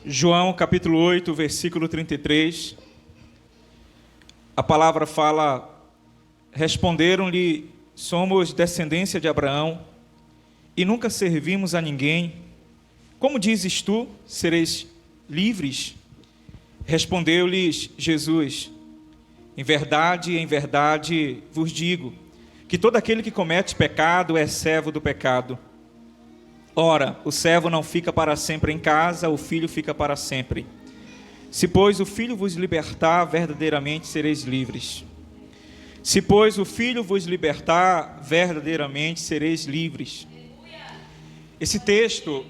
João capítulo 8, versículo 33, a palavra fala: responderam-lhe, somos descendência de Abraão e nunca servimos a ninguém. Como dizes tu, sereis livres? Respondeu-lhes Jesus: em verdade vos digo, que todo aquele que comete pecado é servo do pecado. Ora, o servo não fica para sempre em casa, o filho fica para sempre. Se, pois, o filho vos libertar, verdadeiramente sereis livres. Se, pois, o filho vos libertar, verdadeiramente sereis livres. Esse texto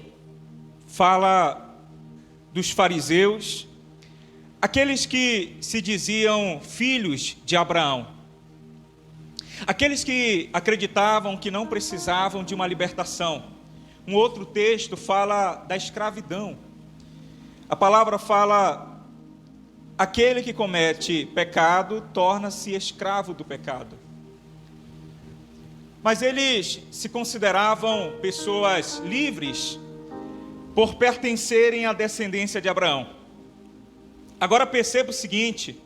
fala dos fariseus, aqueles que se diziam filhos de Abraão, aqueles que acreditavam que não precisavam de uma libertação. Um outro texto fala da escravidão. A palavra fala: aquele que comete pecado torna-se escravo do pecado. Mas eles se consideravam pessoas livres por pertencerem à descendência de Abraão. Agora perceba o seguinte,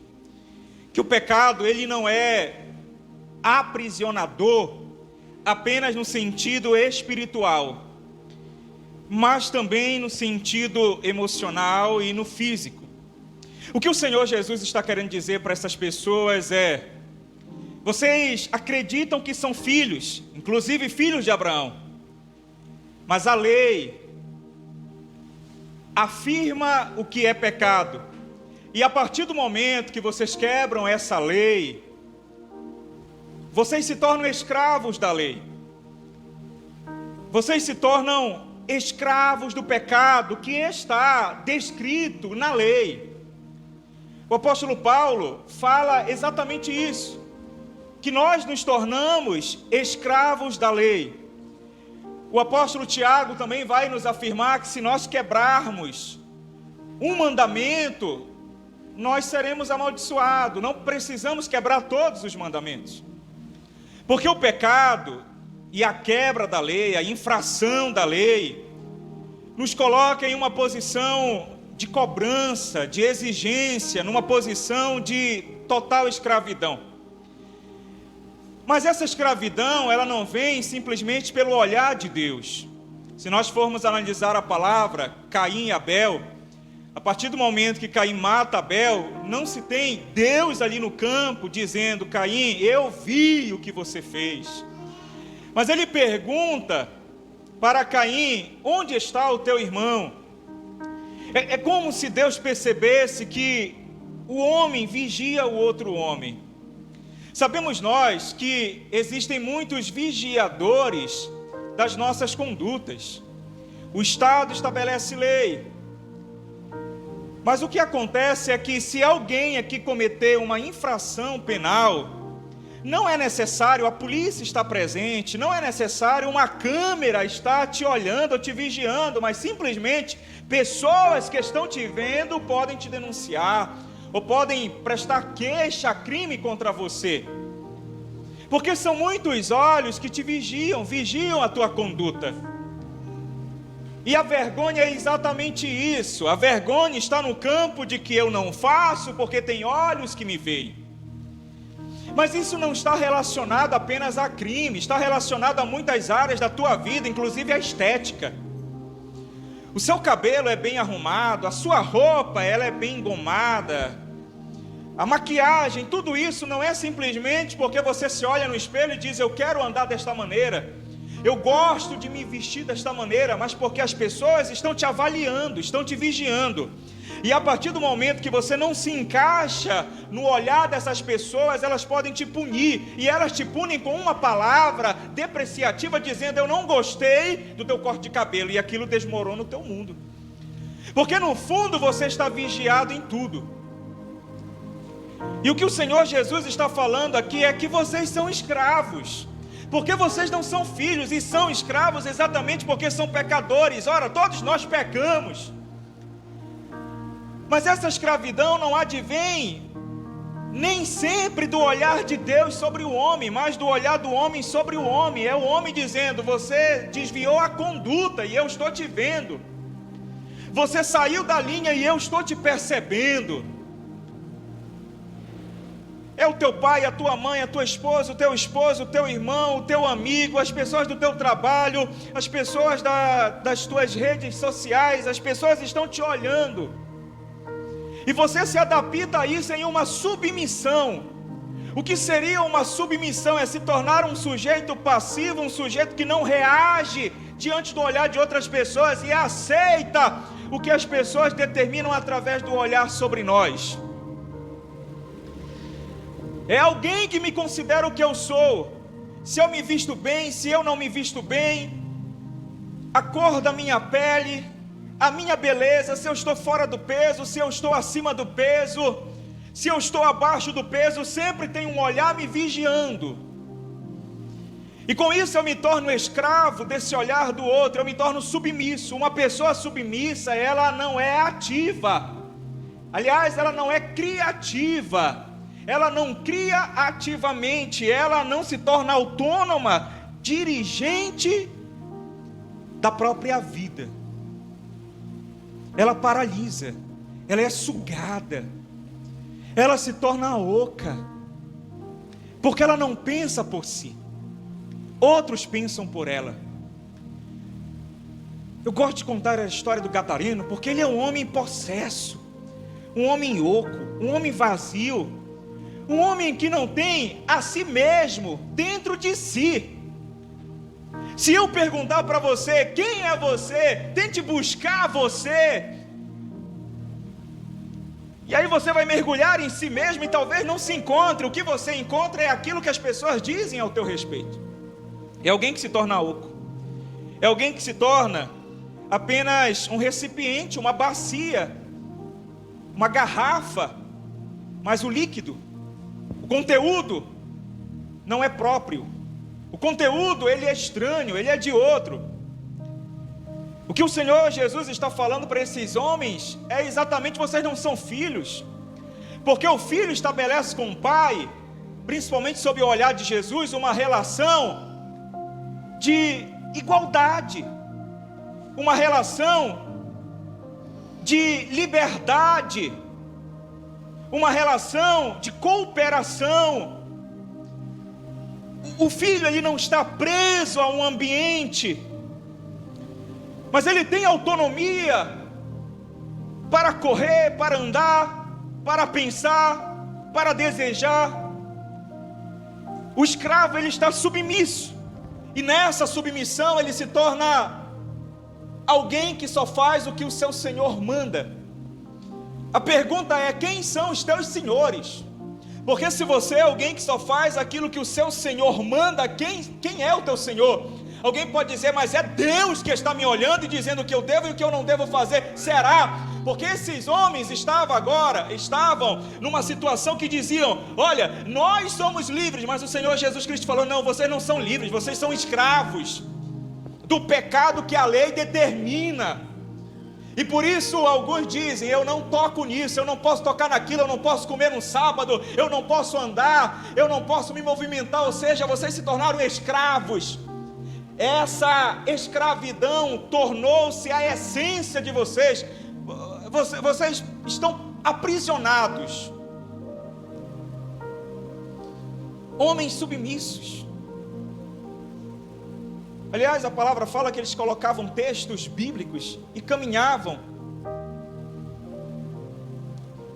que o pecado ele não é aprisionador apenas no sentido espiritual, mas também no sentido emocional e no físico. O que o Senhor Jesus está querendo dizer para essas pessoas é: vocês acreditam que são filhos, inclusive filhos de Abraão, mas a lei afirma o que é pecado, e a partir do momento que vocês quebram essa lei, vocês se tornam escravos da lei, vocês se tornam escravos do pecado que está descrito na lei. O apóstolo Paulo fala exatamente isso, que nós nos tornamos escravos da lei. O apóstolo Tiago também vai nos afirmar que se nós quebrarmos um mandamento, nós seremos amaldiçoados. Não precisamos quebrar todos os mandamentos, porque o pecado e a quebra da lei, a infração da lei, nos coloca em uma posição de cobrança, de exigência, numa posição de total escravidão. Mas essa escravidão, ela não vem simplesmente pelo olhar de Deus. Se nós formos analisar a palavra Caim e Abel, a partir do momento que Caim mata Abel, não se tem Deus ali no campo dizendo: Caim, eu vi o que você fez. Mas ele pergunta para Caim: onde está o teu irmão? É como se Deus percebesse que o homem vigia o outro homem. Sabemos nós que existem muitos vigiadores das nossas condutas. O Estado estabelece lei. Mas o que acontece é que se alguém aqui cometer uma infração penal, não é necessário a polícia estar presente, não é necessário uma câmera estar te olhando ou te vigiando, mas simplesmente pessoas que estão te vendo podem te denunciar, ou podem prestar queixa, crime contra você. Porque são muitos olhos que te vigiam a tua conduta. E a vergonha é exatamente isso. A vergonha está no campo de que eu não faço porque tem olhos que me veem. Mas isso não está relacionado apenas a crime, está relacionado a muitas áreas da tua vida, inclusive a estética. O seu cabelo é bem arrumado, a sua roupa ela é bem engomada, a maquiagem, tudo isso não é simplesmente porque você se olha no espelho e diz: eu quero andar desta maneira, eu gosto de me vestir desta maneira, mas porque as pessoas estão te avaliando, estão te vigiando. E a partir do momento que você não se encaixa no olhar dessas pessoas, elas podem te punir. E elas te punem com uma palavra depreciativa, dizendo: eu não gostei do teu corte de cabelo. E aquilo desmorona o teu mundo. Porque no fundo você está vigiado em tudo. E o que o Senhor Jesus está falando aqui é que vocês são escravos. Porque vocês não são filhos, e são escravos exatamente porque são pecadores. Ora, todos nós pecamos. Mas essa escravidão não advém nem sempre do olhar de Deus sobre o homem, mas do olhar do homem sobre o homem. É o homem dizendo: você desviou a conduta e eu estou te vendo. Você saiu da linha e eu estou te percebendo. É o teu pai, a tua mãe, a tua esposa, o teu irmão, o teu amigo, as pessoas do teu trabalho, as pessoas das tuas redes sociais, as pessoas estão te olhando. E você se adapta a isso em uma submissão. O que seria uma submissão? É se tornar um sujeito passivo, um sujeito que não reage diante do olhar de outras pessoas e aceita o que as pessoas determinam através do olhar sobre nós. É alguém que me considera o que eu sou. Se eu me visto bem, se eu não me visto bem, a cor da minha pele, a minha beleza, se eu estou fora do peso, se eu estou acima do peso, se eu estou abaixo do peso, sempre tem um olhar me vigiando. E com isso eu me torno escravo desse olhar do outro, eu me torno submisso. Uma pessoa submissa, ela não é ativa. Aliás, ela não é criativa. Ela não cria ativamente, ela não se torna autônoma, dirigente da própria vida. Ela paralisa, ela é sugada, ela se torna oca, porque ela não pensa por si, outros pensam por ela. Eu gosto de contar a história do gadareno, porque ele é um homem possesso, um homem oco, um homem vazio, um homem que não tem a si mesmo dentro de si. Se eu perguntar para você, quem é você? Tente buscar você. E aí você vai mergulhar em si mesmo e talvez não se encontre. O que você encontra é aquilo que as pessoas dizem ao teu respeito. É alguém que se torna oco. É alguém que se torna apenas um recipiente, uma bacia, uma garrafa, mas o líquido, o conteúdo não é próprio. O conteúdo, ele é estranho, ele é de outro. O que o Senhor Jesus está falando para esses homens é exatamente: vocês não são filhos. Porque o filho estabelece com o pai, principalmente sob o olhar de Jesus, uma relação de igualdade, uma relação de liberdade, uma relação de cooperação. O filho, ele não está preso a um ambiente, mas ele tem autonomia para correr, para andar, para pensar, para desejar. O escravo, ele está submisso, e nessa submissão ele se torna alguém que só faz o que o seu senhor manda. A pergunta é: quem são os teus senhores? Porque se você é alguém que só faz aquilo que o seu senhor manda, quem é o teu senhor? Alguém pode dizer: mas é Deus que está me olhando e dizendo o que eu devo e o que eu não devo fazer. Será? Porque esses homens estavam numa situação que diziam: olha, nós somos livres, mas o Senhor Jesus Cristo falou: não, vocês não são livres, vocês são escravos do pecado que a lei determina. E por isso alguns dizem: eu não toco nisso, eu não posso tocar naquilo, eu não posso comer no sábado, eu não posso andar, eu não posso me movimentar. Ou seja, vocês se tornaram escravos. Essa escravidão tornou-se a essência de vocês. Vocês estão aprisionados. Homens submissos. Aliás, a palavra fala que eles colocavam textos bíblicos e caminhavam.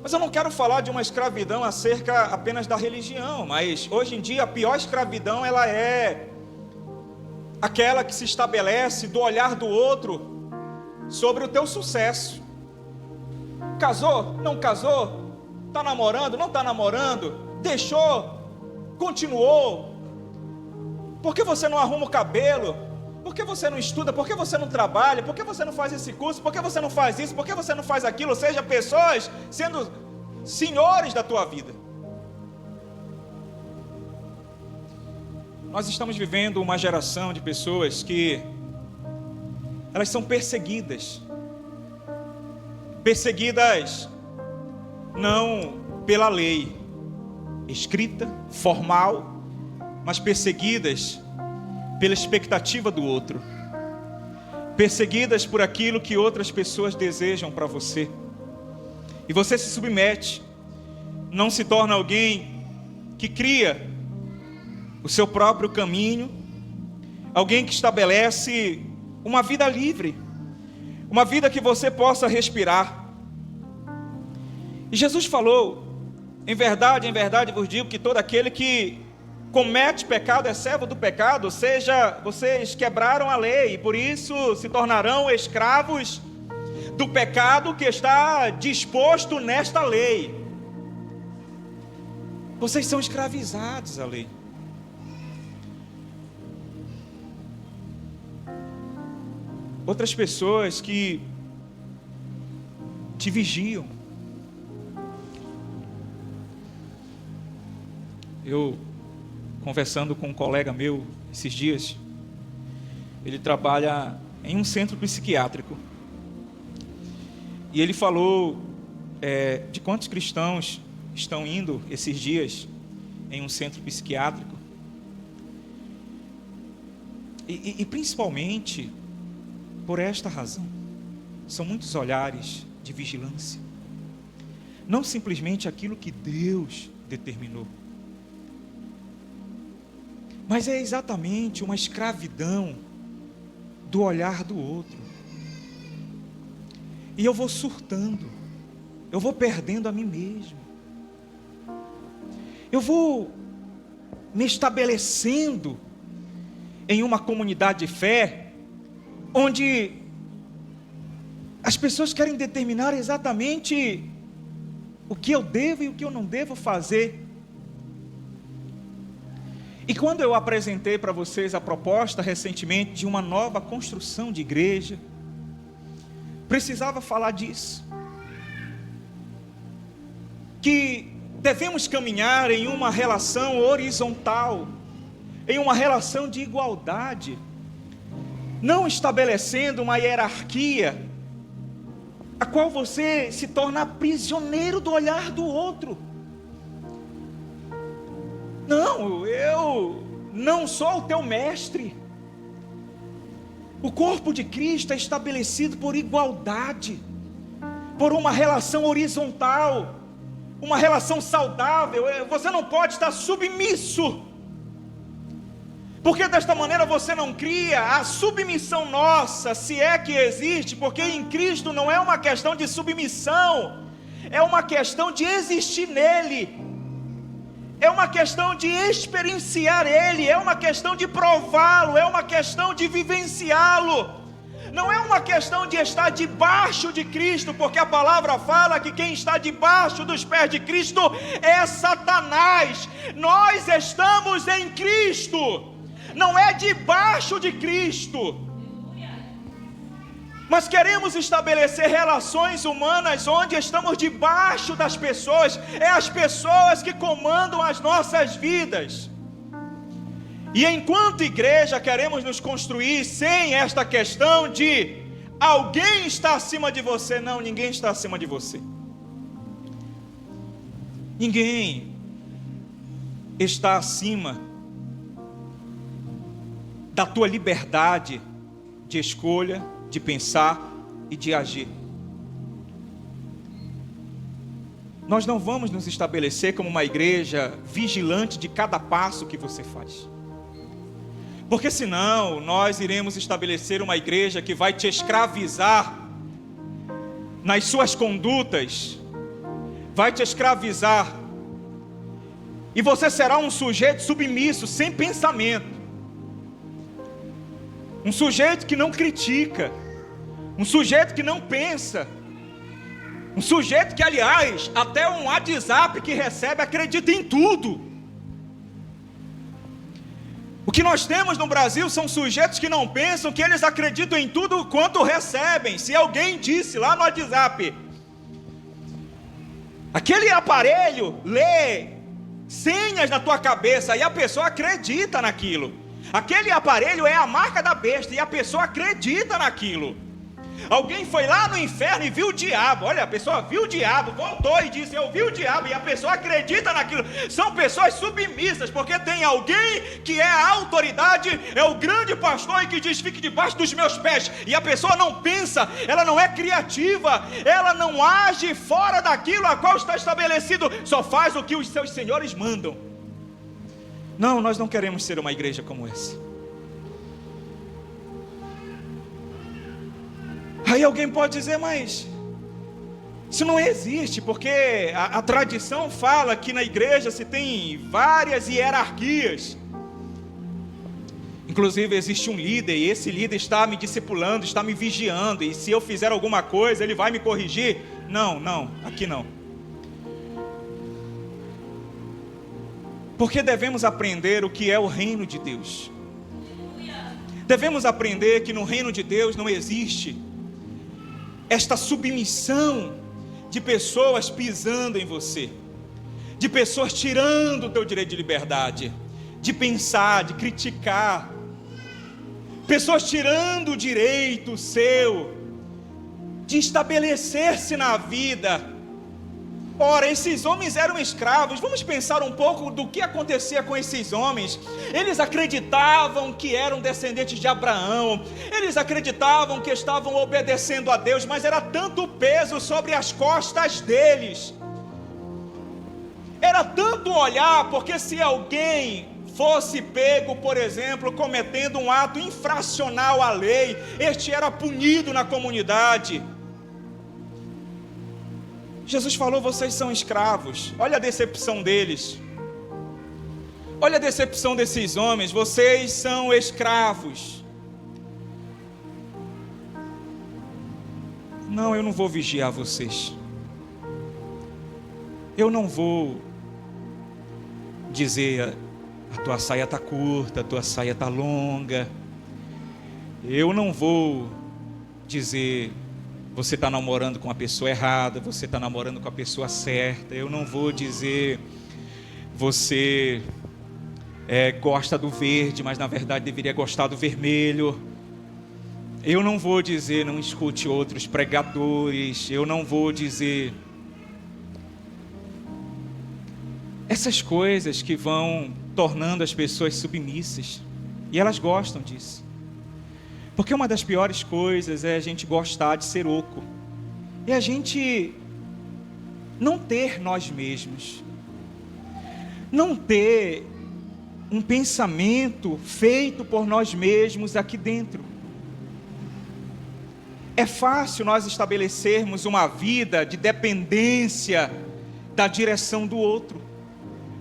Mas eu não quero falar de uma escravidão acerca apenas da religião, mas hoje em dia a pior escravidão, ela é aquela que se estabelece do olhar do outro sobre o teu sucesso. Casou? Não casou? Está namorando? Não está namorando? Deixou? Continuou? Por que você não arruma o cabelo? Por que você não estuda? Por que você não trabalha? Por que você não faz esse curso? Por que você não faz isso? Por que você não faz aquilo? Ou seja, pessoas sendo senhores da tua vida. Nós estamos vivendo uma geração de pessoas que elas são perseguidas. Perseguidas não pela lei escrita, formal, mas perseguidas pela expectativa do outro. perseguidas por aquilo que outras pessoas desejam para você. E você se submete, não se torna alguém que cria o seu próprio caminho, alguém que estabelece uma vida livre, uma vida que você possa respirar. E Jesus falou: em verdade vos digo que todo aquele que comete pecado é servo do pecado, ou seja, vocês quebraram a lei e por isso se tornarão escravos do pecado que está disposto nesta lei. Vocês são escravizados à lei. Outras pessoas que te vigiam. Eu, conversando com um colega meu esses dias, ele trabalha em um centro psiquiátrico. E ele falou de quantos cristãos estão indo esses dias em um centro psiquiátrico. E principalmente por esta razão. São muitos olhares de vigilância. Não simplesmente aquilo que Deus determinou, mas é exatamente uma escravidão do olhar do outro. E eu vou surtando, eu vou perdendo a mim mesmo, eu vou me estabelecendo em uma comunidade de fé, onde as pessoas querem determinar exatamente o que eu devo e o que eu não devo fazer. E quando eu apresentei para vocês a proposta recentemente de uma nova construção de igreja, precisava falar disso, que devemos caminhar em uma relação horizontal, em uma relação de igualdade, não estabelecendo uma hierarquia, a qual você se torna prisioneiro do olhar do outro. Não, eu não sou o teu mestre. O corpo de Cristo é estabelecido por igualdade, por uma relação horizontal, uma relação saudável. Você não pode estar submisso, porque desta maneira você não cria a submissão nossa, se é que existe, porque em Cristo não é uma questão de submissão, é uma questão de existir nele, é uma questão de experienciar ele, é uma questão de prová-lo, é uma questão de vivenciá-lo. Não é uma questão de estar debaixo de Cristo, porque a palavra fala que quem está debaixo dos pés de Cristo é Satanás. Nós estamos em Cristo, não é debaixo de Cristo. Mas queremos estabelecer relações humanas onde estamos debaixo das pessoas, é as pessoas que comandam as nossas vidas. E enquanto igreja queremos nos construir sem esta questão de alguém está acima de você. Não, ninguém está acima de você. Ninguém está acima da tua liberdade de escolha, de pensar e de agir. Nós não vamos nos estabelecer como uma igreja vigilante de cada passo que você faz, porque senão nós iremos estabelecer uma igreja que vai te escravizar nas suas condutas, vai te escravizar, e você será um sujeito submisso, sem pensamento, um sujeito que não critica, um sujeito que não pensa, um sujeito que, aliás, até um WhatsApp que recebe acredita em tudo. O que nós temos no Brasil são sujeitos que não pensam, que eles acreditam em tudo quanto recebem. Se alguém disse lá no WhatsApp, aquele aparelho lê senhas na tua cabeça, e a pessoa acredita naquilo. Aquele aparelho é a marca da besta, e a pessoa acredita naquilo. Alguém foi lá no inferno e viu o diabo. Olha, a pessoa viu o diabo, voltou e disse: eu vi o diabo. E a pessoa acredita naquilo. São pessoas submissas, porque tem alguém que é a autoridade, é o grande pastor, e que diz: fique debaixo dos meus pés. E a pessoa não pensa, ela não é criativa, ela não age fora daquilo a qual está estabelecido, só faz o que os seus senhores mandam. Não, nós não queremos ser uma igreja como essa. Aí alguém pode dizer: mas isso não existe, porque a tradição fala que na igreja se tem várias hierarquias. Inclusive existe um líder, e esse líder está me discipulando, está me vigiando, e se eu fizer alguma coisa, ele vai me corrigir. Não, aqui não. Porque devemos aprender o que é o reino de Deus. Devemos aprender que no reino de Deus não existe esta submissão de pessoas pisando em você, de pessoas tirando o teu direito de liberdade, de pensar, de criticar, pessoas tirando o direito seu de estabelecer-se na vida. Ora, esses homens eram escravos. Vamos pensar um pouco do que acontecia com esses homens. Eles acreditavam que eram descendentes de Abraão, eles acreditavam que estavam obedecendo a Deus, mas era tanto peso sobre as costas deles, era tanto olhar, porque se alguém fosse pego, por exemplo, cometendo um ato infracional à lei, este era punido na comunidade. Jesus falou: vocês são escravos. Olha a decepção deles. Olha a decepção desses homens. Vocês são escravos. Não, eu não vou vigiar vocês. Eu não vou dizer: a tua saia está curta, a tua saia está longa. Eu não vou dizer: você está namorando com a pessoa errada, você está namorando com a pessoa certa. Eu não vou dizer: você gosta do verde, mas na verdade deveria gostar do vermelho. Eu não vou dizer: não escute outros pregadores. Eu não vou dizer essas coisas que vão tornando as pessoas submissas. E elas gostam disso. Porque uma das piores coisas é a gente gostar de ser oco. É a gente não ter nós mesmos. Não ter um pensamento feito por nós mesmos aqui dentro. É fácil nós estabelecermos uma vida de dependência da direção do outro.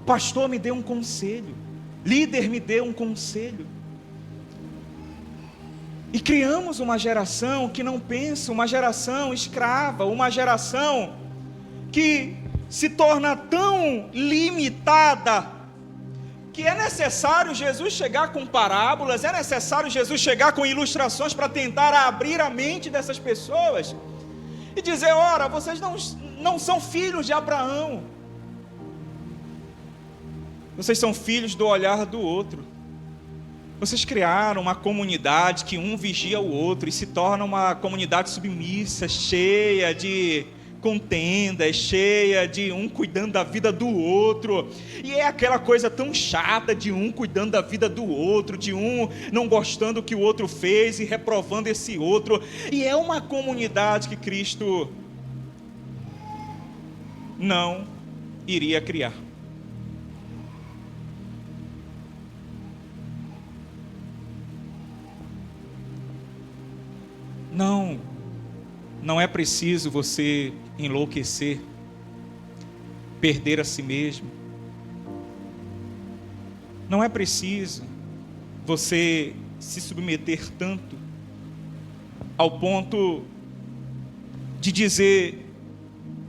Pastor, me dê um conselho. Líder, me dê um conselho. E criamos uma geração que não pensa, uma geração escrava, uma geração que se torna tão limitada, que é necessário Jesus chegar com parábolas, é necessário Jesus chegar com ilustrações para tentar abrir a mente dessas pessoas e dizer: ora, vocês não são filhos de Abraão, vocês são filhos do olhar do outro. Vocês criaram uma comunidade que um vigia o outro e se torna uma comunidade submissa, cheia de contendas, cheia de um cuidando da vida do outro. E é aquela coisa tão chata de um cuidando da vida do outro, de um não gostando do que o outro fez e reprovando esse outro. E é uma comunidade que Cristo não iria criar. Não é preciso você enlouquecer, perder a si mesmo. Não é preciso você se submeter tanto ao ponto de dizer: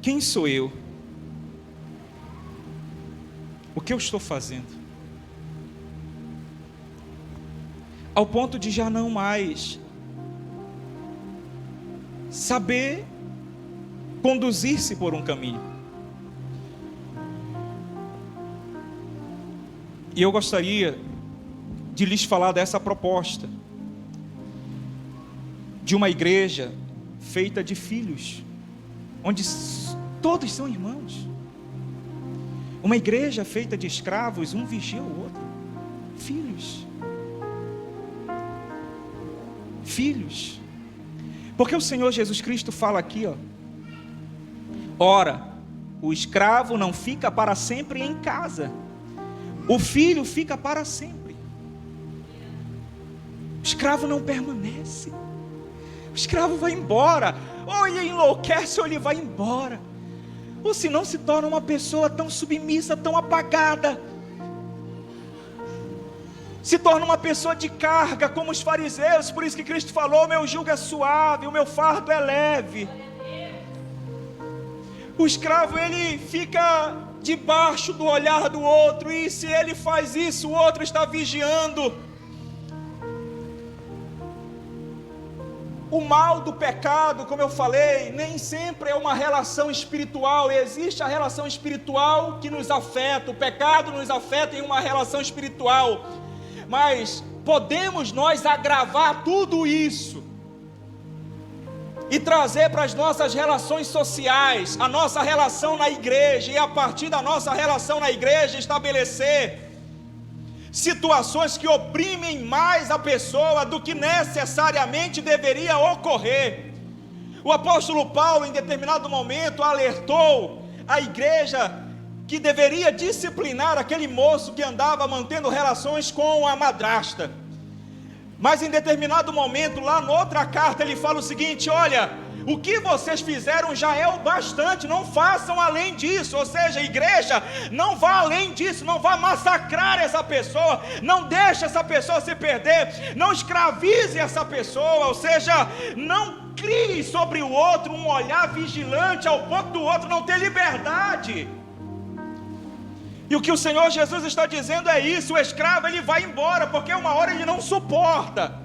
quem sou eu? O que eu estou fazendo? Ao ponto de já não mais saber conduzir-se por um caminho. E eu gostaria de lhes falar dessa proposta de uma igreja feita de filhos, onde todos são irmãos. Uma igreja feita de escravos, um vigia o outro. Filhos. Filhos. Porque o Senhor Jesus Cristo fala aqui, ora, o escravo não fica para sempre em casa, o filho fica para sempre. O escravo não permanece. O escravo vai embora, ou ele enlouquece, ou ele vai embora, ou se não se torna uma pessoa tão submissa, tão apagada, se torna uma pessoa de carga, como os fariseus. Por isso que Cristo falou: o meu jugo é suave, o meu fardo é leve. O escravo, ele fica debaixo do olhar do outro, e se ele faz isso, o outro está vigiando. O mal do pecado, como eu falei, nem sempre é uma relação espiritual. Existe a relação espiritual que nos afeta, o pecado nos afeta em uma relação espiritual. Mas podemos nós agravar tudo isso e trazer para as nossas relações sociais, a nossa relação na igreja, e a partir da nossa relação na igreja estabelecer situações que oprimem mais a pessoa do que necessariamente deveria ocorrer. O apóstolo Paulo, em determinado momento, alertou a igreja que deveria disciplinar aquele moço que andava mantendo relações com a madrasta. Mas em determinado momento, lá noutra carta, ele fala o seguinte: olha, o que vocês fizeram já é o bastante, não façam além disso. Ou seja, igreja, não vá além disso, não vá massacrar essa pessoa, não deixe essa pessoa se perder, não escravize essa pessoa, ou seja, não crie sobre o outro um olhar vigilante ao ponto do outro não ter liberdade. E o que o Senhor Jesus está dizendo é isso: o escravo, ele vai embora, porque uma hora ele não suporta.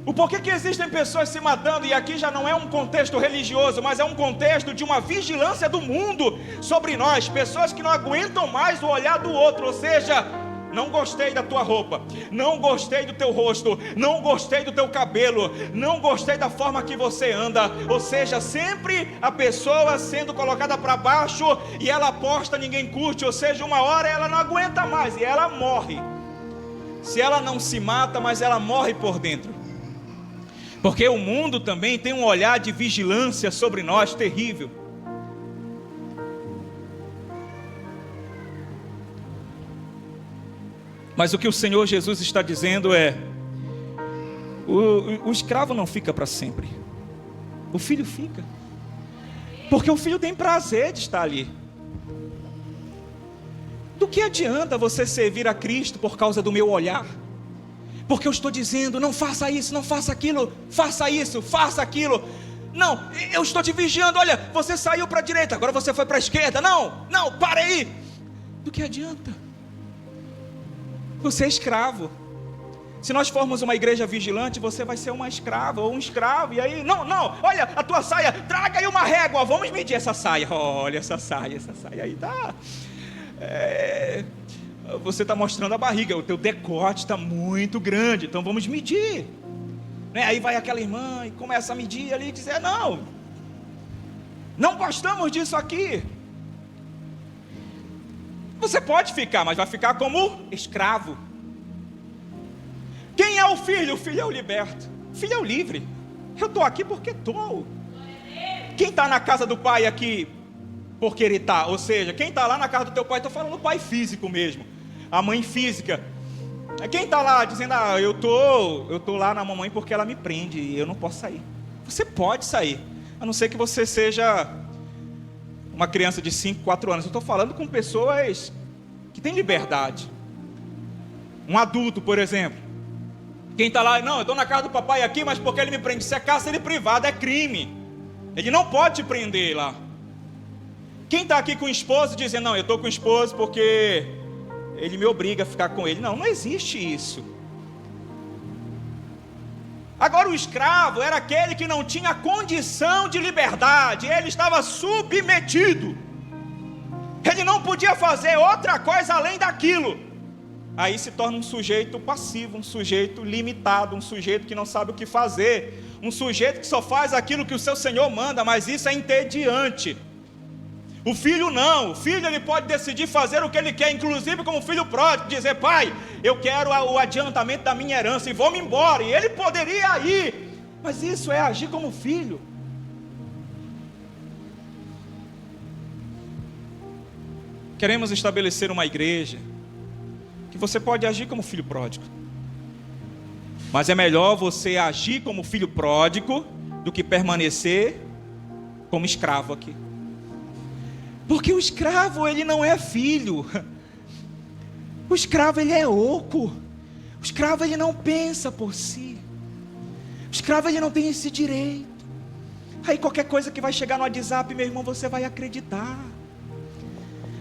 O porquê que existem pessoas se matando, e aqui já não é um contexto religioso, mas é um contexto de uma vigilância do mundo sobre nós, pessoas que não aguentam mais o olhar do outro, ou seja, não gostei da tua roupa, não gostei do teu rosto, não gostei do teu cabelo, não gostei da forma que você anda. Ou seja, sempre a pessoa sendo colocada para baixo, e ela aposta, ninguém curte. Ou seja, uma hora ela não aguenta mais e ela morre. Se ela não se mata, mas ela morre por dentro, porque o mundo também tem um olhar de vigilância sobre nós terrível. Mas o que o Senhor Jesus está dizendo é: o escravo não fica para sempre, o filho fica, porque o filho tem prazer de estar ali. Do que adianta você servir a Cristo por causa do meu olhar? Porque eu estou dizendo: não faça isso, não faça aquilo, faça isso, faça aquilo. Não, eu estou te vigiando. Olha, você saiu para a direita, agora você foi para a esquerda. Não, pare aí. Do que adianta? Você é escravo. Se nós formos uma igreja vigilante, você vai ser uma escrava ou um escravo. E aí, não, olha a tua saia, traga aí uma régua, vamos medir essa saia. Olha essa saia aí tá. Você está mostrando a barriga, o teu decote está muito grande, então vamos medir. Aí vai aquela irmã e começa a medir ali e dizer: não gostamos disso aqui. Você pode ficar, mas vai ficar como escravo. Quem é o filho? O filho é o liberto, o filho é o livre. Eu estou aqui porque estou. Quem está na casa do pai aqui porque ele está? Ou seja, quem está lá na casa do teu pai, estou falando do pai físico mesmo, a mãe física. Quem está lá dizendo: eu tô lá na mamãe porque ela me prende e eu não posso sair. Você pode sair, a não ser que você seja uma criança de 5, 4 anos. Eu estou falando com pessoas que têm liberdade. Um adulto, por exemplo. Quem está lá: não, eu estou na casa do papai aqui, mas porque ele me prende. Se é cárcere privado, é crime. Ele não pode te prender lá. Quem está aqui com o esposo dizendo: não, eu estou com o esposo porque ele me obriga a ficar com ele. Não existe isso. Agora, o escravo era aquele que não tinha condição de liberdade, ele estava submetido, ele não podia fazer outra coisa além daquilo. Aí se torna um sujeito passivo, um sujeito limitado, um sujeito que não sabe o que fazer, um sujeito que só faz aquilo que o seu Senhor manda, mas isso é entediante. O filho não, o filho ele pode decidir fazer o que ele quer, inclusive como filho pródigo, dizer: pai, eu quero o adiantamento da minha herança e vou-me embora. E ele poderia ir, mas isso é agir como filho. Queremos estabelecer uma igreja que você pode agir como filho pródigo, mas é melhor você agir como filho pródigo do que permanecer como escravo aqui. Porque o escravo ele não é filho. O escravo ele é oco. O escravo ele não pensa por si. O escravo ele não tem esse direito. Aí qualquer coisa que vai chegar no WhatsApp, meu irmão, você vai acreditar.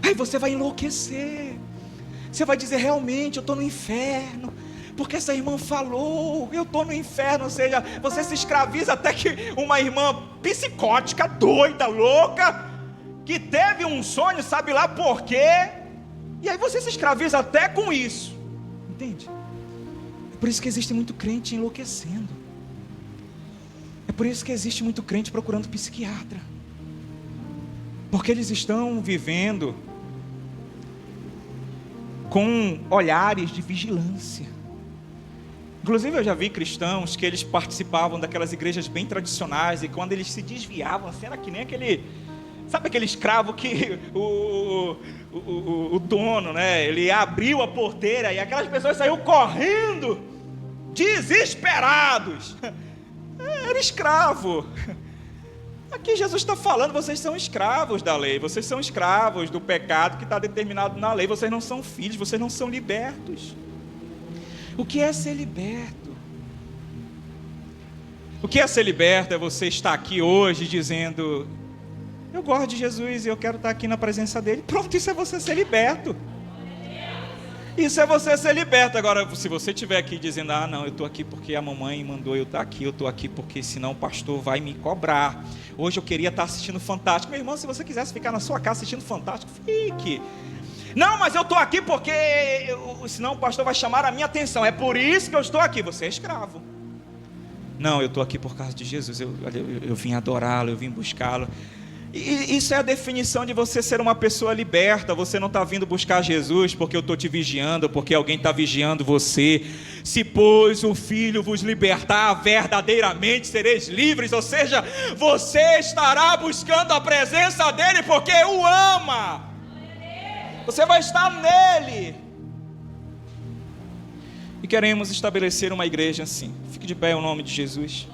Aí você vai enlouquecer. Você vai dizer: realmente eu estou no inferno, porque essa irmã falou, eu estou no inferno. Ou seja, você se escraviza até que uma irmã psicótica, doida, louca, que teve um sonho, sabe lá por quê, e aí você se escraviza até com isso, entende? É por isso que existe muito crente enlouquecendo. É por isso que existe muito crente procurando psiquiatra, porque eles estão vivendo com olhares de vigilância. Inclusive eu já vi cristãos que eles participavam daquelas igrejas bem tradicionais, e quando eles se desviavam, assim, era que nem aquele, sabe aquele escravo que o dono, né, ele abriu a porteira e aquelas pessoas saíram correndo, desesperados. Era escravo. Aqui Jesus está falando: vocês são escravos da lei, vocês são escravos do pecado que está determinado na lei, vocês não são filhos, vocês não são libertos. O que é ser liberto? O que é ser liberto é você estar aqui hoje dizendo: eu gosto de Jesus e eu quero estar aqui na presença dele. Pronto, isso é você ser liberto. Isso é você ser liberto. Agora, se você estiver aqui dizendo: ah, não, eu estou aqui porque a mamãe mandou eu estar aqui, eu estou aqui porque senão o pastor vai me cobrar. Hoje eu queria estar assistindo Fantástico. Meu irmão, se você quisesse ficar na sua casa assistindo Fantástico, fique. Não, mas eu estou aqui porque senão o pastor vai chamar a minha atenção. É por isso que eu estou aqui. Você é escravo. Não, eu estou aqui por causa de Jesus. Eu vim adorá-lo, eu vim buscá-lo. E isso é a definição de você ser uma pessoa liberta. Você não está vindo buscar Jesus porque eu estou te vigiando, porque alguém está vigiando você. Se pois o Filho vos libertar, verdadeiramente sereis livres. Ou seja, você estará buscando a presença dele porque o ama. Você vai estar nele. E queremos estabelecer uma igreja assim. Fique de pé em nome de Jesus.